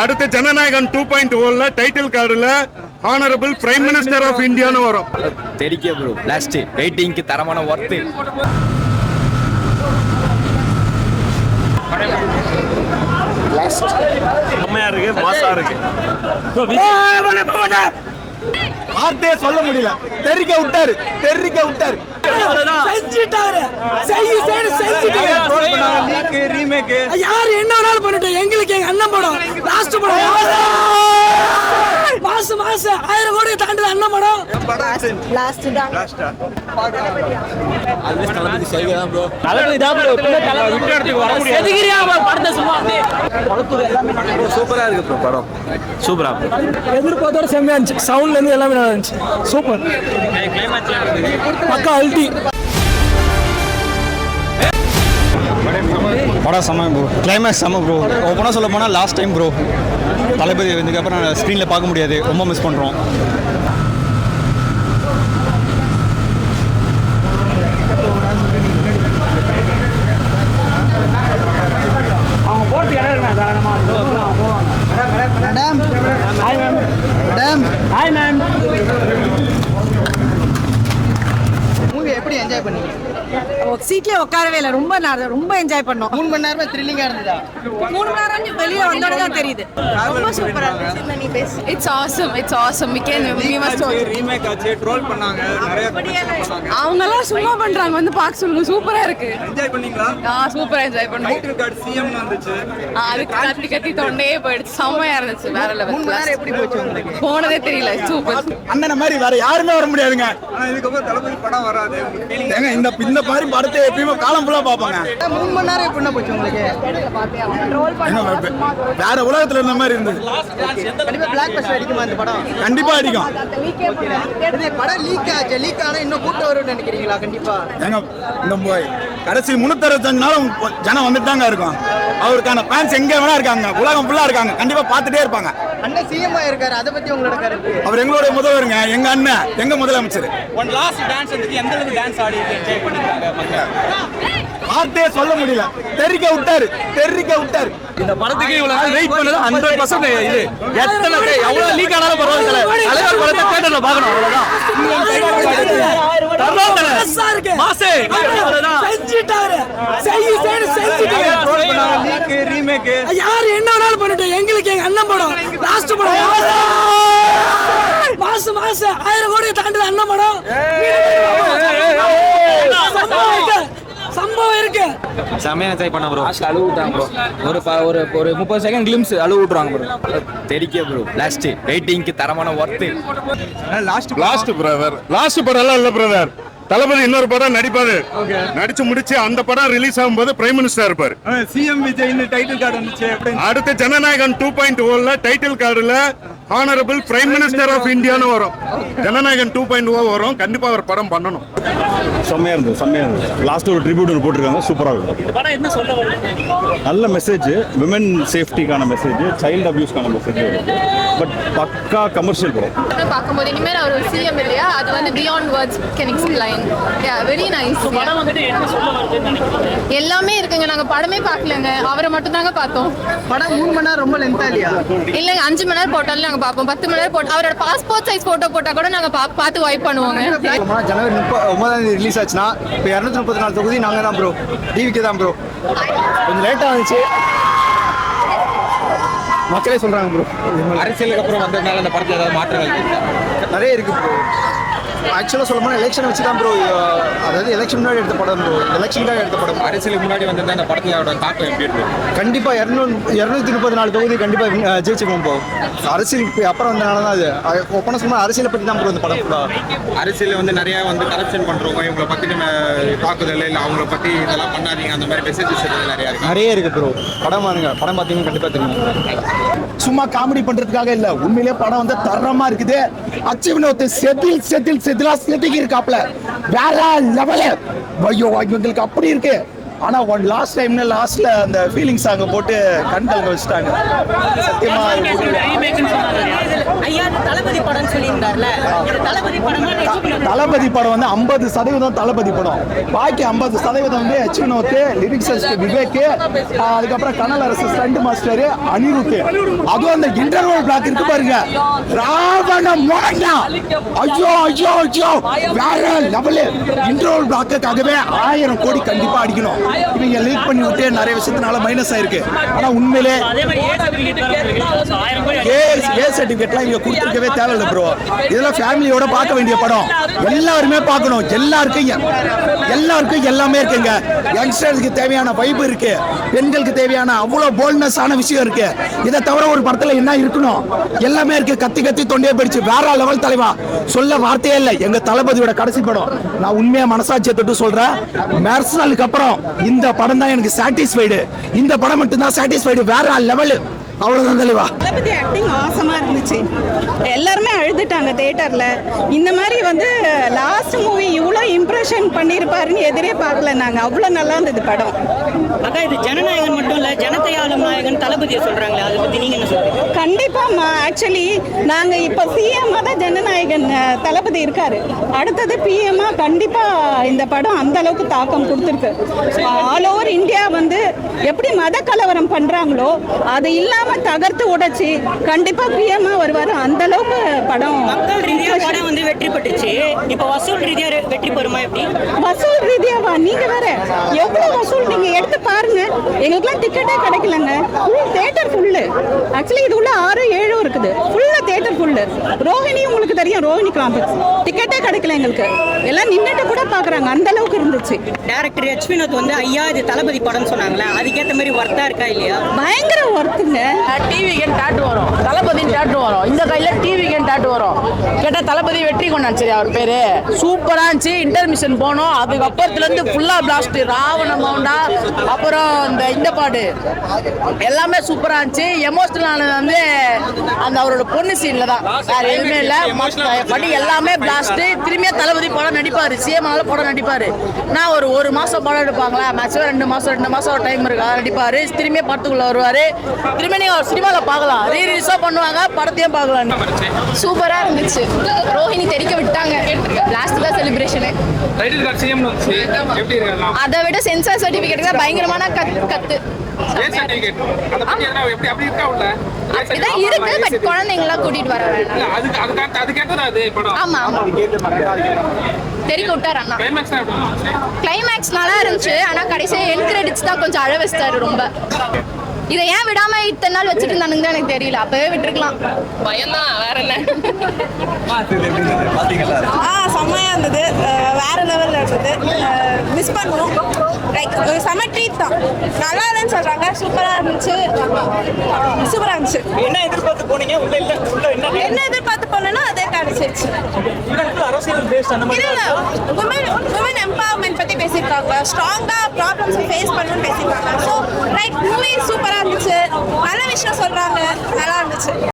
அடுத்த ஜனநாயகன் 2.0 டைட்டில் கார்டுல honourable prime minister of இந்தியான்னு வரும். தெரிக்க ப்ரோ லாஸ்ட் வெயிட்டிங்க்கு தரமான ஒர்த். செம்மையா இருக்கு, மாசா இருக்கு. வார்த்தையே சொல்ல முடியல. தெரிக்க விட்டாரு. யாரு என்ன வேணாலும் பண்ணிட்டோம். எங்களுக்கு எங்க அண்ணன் படம் லாஸ்ட் படம் மாசம் 1000 கோடி தாண்டி அண்ணன் படம் லாஸ்ட் தான். சூப்பரா இருக்கு ப்ரோ படம். சூப்பரா எதிர்பார்த்தோட செம்மையா இருந்துச்சு. சவுண்ட்ல இருந்து எல்லாமே நல்லா இருந்துச்சு. சூப்பர் பக்கா அல்டி படம் செம்ம ப்ரோ. கிளைமேக்ஸ் செம்ம ப்ரோ. ஓப்பனாக சொல்ல போனால் லாஸ்ட் டைம் ப்ரோ தளபதி இதுக்கப்புறம் ஸ்க்ரீனில் பார்க்க முடியாது. ரொம்ப மிஸ் பண்ணுறோம். மூவி எப்படி என்ஜாய் பண்ணீங்க? சீட்லயே உட்காரவே இல்லை. ரொம்ப என்ஜாய் பண்ணோம். 3 மணி நேரமே த்ரில்லிங்கா இருந்ததா? 3 மணி நேரம் வெளியில வந்தோட தான் தெரியுது. ரொம்ப சூப்பரா இருந்துச்சு. நீ பேசு. It's awesome. We must watch. Remake ஆச்சு, ட்ரோல் பண்ணாங்க, நிறைய அவங்க எல்லாம் சும்மா பண்றாங்க. வந்து பார்க்க சொல்லுங்க. சூப்பரா இருக்கு. என்ஜாய் பண்ணீங்களா? சூப்பரா என்ஜாய் பண்ணோம். டைட்டில் கார்டு சிஎம் வந்துச்சு. அதுக்கு கத்தி தொண்டையே போயிடுச்சு. செம்மையா இருந்துச்சு. வேற லெவல். 3 மணி நேரம் எப்படி போச்சு உங்களுக்கு? போனதே தெரியல. சூப்பர். அண்ணன் மாதிரி வேற யாருமே வர முடியாதுங்க. ஆனா இதுக்கப்புறம் தளபதி படம் வராது. ஏங்க இந்த மாதிரி படத்தை எப்பயுமே காலம் ஃபுல்லா பார்ப்பாங்க. 3 மணி நேரம் எப்படி போச்சு உங்களுக்கு? வேற உலகத்துல இருந்த மாதிரி இருந்தது. கண்டிப்பா பிளாக் பஸ்டர் அடிக்குமா இந்த படம்? கண்டிப்பா அடிக்கும். இந்த படம் லீக் ஆச்சு. லீக் ஆனா இன்னும் கூட்டம் வரும்னு நினைக்கிறீங்களா? கண்டிப்பா ஏங்க இந்த கடைசி 365 நாளும் ஜனம் வந்துட்டு தாங்க இருக்கும். அவருக்கான ஃபேன்ஸ் எங்க வேணா இருக்காங்க. உலகம் ஃபுல்லா இருக்காங்க. கண்டிப்பா பார்த்துட்டே இருப்பாங்க. அண்ணன் சிஎம் ஆயிருக்காரு. அதை பத்தி உங்களோட கருத்து? அவர் எங்களுடைய முதல்வருங்க. எங்க அண்ணன், எங்க முதலமைச்சர். ஒன் லாஸ்ட் டான்ஸ் வந்து எந்த அளவுக்கு டான்ஸ் ஆடி என்ஜாய் பண்ணிருக்காங்க மக்கள்? வார்த்தையே சொல்ல முடியல. தெரிக்க விட்டாரு. இந்த படத்துக்கு இவ்வளவு நாள் வெயிட் பண்ணது 100% இது. எத்தனை எவ்வளவு லீக் ஆனாலும் பரவாயில்லை. தலைவர் படத்தை தியேட்டர்ல பார்க்கணும். அவ்வளவுதான். மாசே செஞ்சிட்டாரு. ரீமேக் யாரு என்ன வேணாலும் பண்ணிட்டோம். எங்களுக்கு எங்க அண்ணன் படம் லாஸ்ட் படம் மாசம் 1000 கோடி தாண்டி அண்ணன் படம் சம்பவம் இருக்கு. செமையா என்ஜாய் பண்ண ப்ரோ. அழுவு விட்டாங்க ப்ரோ. ஒரு 30 செகண்ட் கிளிம்ஸ் அழுவு விட்டுறாங்க ப்ரோ. தெரிக்க ப்ரோ லாஸ்ட் வெயிட்டிங்க்கு தரமான ஒர்த். லாஸ்ட் படம் எல்லாம் இல்ல பிரதர். தளபதி இன்னொரு படம் நடிப்பாரு. நடிச்சு முடிச்சு அந்த படம் ரிலீஸ் ஆகும்போது பிரைம் மினிஸ்டர் இருப்பாரு. சிஎம் விஜய் டைட்டில் கார்டு வந்துச்சு. அடுத்த ஜனநாயகன் 2.0 டைட்டில் கார்டுல ஹானரபிள் பிரைம் மினிஸ்டர் ஆஃப் இந்தியான்னு வரும். ஜனநாயகன் 2.0 வரும். கண்டிப்பா அவர் படம் பண்ணணும். செம்மையா இருந்தது. லாஸ்ட் ஒரு ட்ரிபியூட் போட்டிருக்காங்க. சூப்பரா இருக்கு. நல்ல மெசேஜ். விமன் சேஃப்டிக்கான மெசேஜ், சைல்டு அபியூஸ்க்கான மெசேஜ். பட் பக்கா கமர்ஷியல் படம். பார்க்கும்போது இனிமேல் அவர் ஒரு சிஎம் இல்லையா, அது வந்து beyond words can explain. Very nice. எல்லாமே இருக்குங்க. நாங்க படமே பார்க்கலங்க. அவரை மட்டும் தாங்க பார்த்தோம். படம் 3 மணி நேரம் ரொம்ப லென்த்தா இல்லையா? இல்லங்க 5 மணி நேரம் போட்டாலும் நாங்க பார்ப்போம். 10 மணி நேரம் போட்டோம். அவரோட பாஸ்போர்ட் சைஸ் போட்டோ போட்டா கூட நாங்க பார்த்து வைப் பண்ணுவோங்க. ஜனவரி 9 ரிலீஸ் ஆச்சுன்னா இப்போ 234 தொகுதி நாங்க தான் ப்ரோ. டிவிக்கு தான் ப்ரோ. கொஞ்சம் லேட்டா வந்துச்சு. மக்களே சொல்றாங்க ப்ரோ. அரசியலுக்கு அப்புறம் வந்ததுனால அந்த படத்துல ஏதாவது மாற்றங்கள் நிறைய இருக்கு ப்ரோ. ஆக்சுவலாக சொல்ல போனால் எலெக்ஷன் வச்சு தான் ப்ரோ. அதாவது எலெக்ஷன் முன்னாடி எடுத்த படம் ப்ரோ. எலெக்ஷனுக்காக எடுத்த படம். அரசியலுக்கு முன்னாடி வந்திருந்தா அந்த படத்தோட தாக்கம் எப்படி இருக்கு? கண்டிப்பாக 234 தொகுதி கண்டிப்பாக ஜெயிச்சுக்குவோம் ப்ரோ. அரசியலுக்கு அப்புறம் வந்தனால தான் அது. ஒப்பனை சொன்னால் அரசியலை பற்றி தான் ப்ரோ இந்த படம் ஃபுல்லாக. அரசியல் வந்து நிறைய வந்து கரப்ஷன் பண்றவங்க, இவங்களை பத்தி தாக்குதல் இல்லை அவங்கள பத்தி இதெல்லாம் பண்ணாதீங்க, அந்த மாதிரி மெசேஜஸ் நிறைய இருக்கு ப்ரோ. படம் பாருங்க. படம் பார்த்தீங்கன்னா கண்டிப்பாக தெரியும். சும்மா காமெடி பண்றதுக்காக இல்ல. உண்மையிலேயே படம் வந்து தரமா இருக்குது. அச்சீவ்னு செதிலா செட்டிங் இருக்காப்ல. வேற லெவலு. ஐயோ இவங்களுக்கு அப்படி இருக்கு. ஆனா லாஸ்ட்ல அந்த ஃபீலிங் சாங் போட்டு கண்கள் வச்சுட்டாங்க. சத்தியமா தளபதி படம் சொல்லியிருந்தார்ல, இது தளபதி படமா தளபதி படம் வந்து 50% தளபதி படம், பாக்கி 50% வந்து எச் வினோத், லிரிக்ஸ் விவேக், அதுக்கப்புறம் கனல் அரசு ஸ்டண்ட் மாஸ்டர் அனிருத். அதுவும் அந்த இன்டர்வல் பிளாக் இருக்கு பாருங்க, ராவண மோகனா, ஐயோ ஐயோ ஐயோ வேற லெவல். இன்டர்வல் பிளாக்குக்காகவே 1000 கோடி கண்டிப்பா அடிக்கணும். இவங்க லீக் பண்ணி விட்டு நிறைய விஷயத்தினால மைனஸ் ஆயிருக்கு. ஆனா உண்மையிலே ஏ சர்டிபிகேட்லாம் இவங்க கொடுத்துருக்கவே தேவையில்லை ப்ரோ. இதெல்லாம் ஃபேமிலியோட பார்க்க வேண்டிய படம், எல்லாருமே பார்க்கணும். எல்லாருக்கும் எல்லாமே இருக்குங்க. யங்ஸ்டர்ஸ்க்கு தேவையான வைப் இருக்கு, பெண்களுக்கு தேவையான அவ்வளவு போல்ட்னஸ் ஆன விஷயம் இருக்கு. இதை தவிர ஒரு படத்துல என்ன இருக்கணும், எல்லாமே இருக்கு. கத்தி கத்தி தொண்டே போயிடுச்சு, வேற லெவல் தலைவா, சொல்ல வார்த்தையே இல்லை. எங்க தளபதியோட கடைசி படம், நான் உண்மையா மனசாட்சியை தொட்டு சொல்றேன், மெர்சனலுக்கு அப்புறம் இந்த படம் தான் எனக்கு சாட்டிஸ்ஃபைடு. இந்த படம் மட்டும் தான் சாட்டிஸ்ஃபைடு, வேற லெவல். அவ்வளவுதான் தலைவா. தளபதி ஆக்டிங் ஆசமா இருந்துச்சு, எல்லாருமே அழுதுட்டாங்க தியேட்டர்ல. இந்த மாதிரி வந்து லாஸ்ட் மூவி இவ்வளோ இம்ப்ரெஷன் பண்ணியிருப்பாருன்னு எதிரே பார்க்கல நாங்க. அவ்வளோ நல்லா இருந்தது படம். அக்கா, இது ஜனநாயகன் மட்டும் இல்ல, ஜனதையாளும் நாயகன் தளபதியை சொல்றாங்களே, அதை பத்தி நீங்க என்ன சொல்றீங்க? கண்டிப்பாமா, ஆக்சுவலி நாங்க இப்ப சிஎம் தான் ஜனநாயகன் தளபதி இருக்காரு, அடுத்தது பிஎம்மா. கண்டிப்பா இந்த படம் அந்த அளவுக்கு தாக்கம் கொடுத்துருக்கு. ஆல் ஓவர் இந்தியா வந்து எப்படி மத கலவரம் பண்றாங்களோ அது இல்லாம தகர்த்து உடைச்சு கண்டிப்பா பிஎம்மா வருவாரு. அந்த அளவுக்கு படம் மக்கள் ரீதியா படம் வந்து வெற்றி பெற்றுச்சு. இப்ப வசூல் ரீதியா வெற்றி பெறுமா? எப்படி வசூல் ரீதியாவா? நீங்க வேற எவ்வளவு வசூல் நீங்க எடுத்து பாருங்க. எங்களுக்குலாம் டிக்கெட்டே கிடைக்கலங்க, ஃபுல் தியேட்டர் ஃபுல்லு. ஆக்சுவலி இது உள்ள 6-7 இருக்குது, ஃபுல்லா தியேட்டர் ஃபுல்லு. ரோஹிணி உங்களுக்கு தெரியும், ரோஹிணி காம்ப்ளெக்ஸ் டிக்கெட்டே கிடைக்கல எங்களுக்கு, எல்லாம் நின்னுட்டு கூட பாக்குறாங்க, அந்த அளவுக்கு இருந்துச்சு. டைரக்டர் எச் வினோத் வந்து ஐயா இது தளபதி படம் சொன்னாங்களே, அதுக்கேற்ற மாதிரி ஒர்த்தா இருக்கா இல்லையா? பயங்கர ஒர்க்குங்க. டிவிக்கு டாட்டு வரும், தளபதி டாட்டு வரும், இந்த கையில டிவிக்கு டாட்டு வரும். கேட்டா தளபதி வெற்றி கொண்டான், சரி அவர் பேரு சூப்பரா இருந்துச்சு. இன்டர்மிஷன் போனோம், அதுக்கப்புறத்துல இருந்து ஃபுல்லா பிளாஸ்ட், ராவண மவுண்டா, அப்புறம் இந்த பாட்டு எல்லாமே சூப்பரா இருந்துச்சு. எமோஷனல் ஆனது வந்து அந்த அவரோட பொண்ணு சீன்ல தான், வேற எதுவுமே இல்ல. படி எல்லாமே பிளாஸ்ட். திரும்பியா தளபதி படம் நடிப்பாரு, சிஎம்னால படம் நடிப்பாரு. நான் ஒரு மாசம் படம் எடுப்பாங்களா, மேக்ஸிமம் 2 மாசம் டைம் இருக்கு, அதை நடிப்பாரு. திரும்பியா படத்துக்குள்ள வருவாரு. திரும்பி நீங்க ஒரு சினிமால பார்க்கலாம், ரீரிலீஸா பண்ணுவாங்க, படத்தையும் பார்க்கலாம். சூப்பரா இருந்துச்சு. ரோஹிணி தெரிக்க விட்டாங்க, லாஸ்ட் தான் செலிப்ரேஷன். அதை விட சென்சார் சர்டிபிகேட் தான் பயங்கரமான கத்து. அப்படிதான் இருக்கு, பட் குழந்தைங்களா கூட்டிட்டு வர வேண்டாம். ஆமா தெரிக்க விட்டாரு அண்ணா. கிளைமேக்ஸ் நல்லா இருந்துச்சு, ஆனா கடைசியா என் கிரெடிட்ஸ் தான் கொஞ்சம் அழ வச்சிட்டாரு ரொம்ப. இதை ஏன் விடாம இத்தனை நாள் வச்சுட்டு இருந்தானுங்க எனக்கு தெரியல, அப்பவே விட்டுருக்கலாம். பயம்தான், வேற என்ன. செம்மையா இருந்தது, வேற லெவல்ல இருந்தது. மிஸ் பண்ணுவோம், லைக் செம ட்ரீட் தான். நல்லா இருந்துன்னு சொல்றாங்க, சூப்பரா இருந்துச்சு. என்ன எதிர்பார்த்து போனீங்க? என்ன எதிர்பார்த்து போனோம்னா அதே கிடைச்சிருச்சு. உமன் எம்பவர்மெண்ட் பத்தி பேசியிருக்காங்க, ஸ்ட்ராங்கா ப்ராப்ளம்ஸ் ஃபேஸ் பண்ணணும்னு பேசியிருக்காங்க. ஸோ ரைட், மூவி சூப்பரா இருந்துச்சு, நல்ல விஷயம் சொல்றாங்க, நல்லா இருந்துச்சு.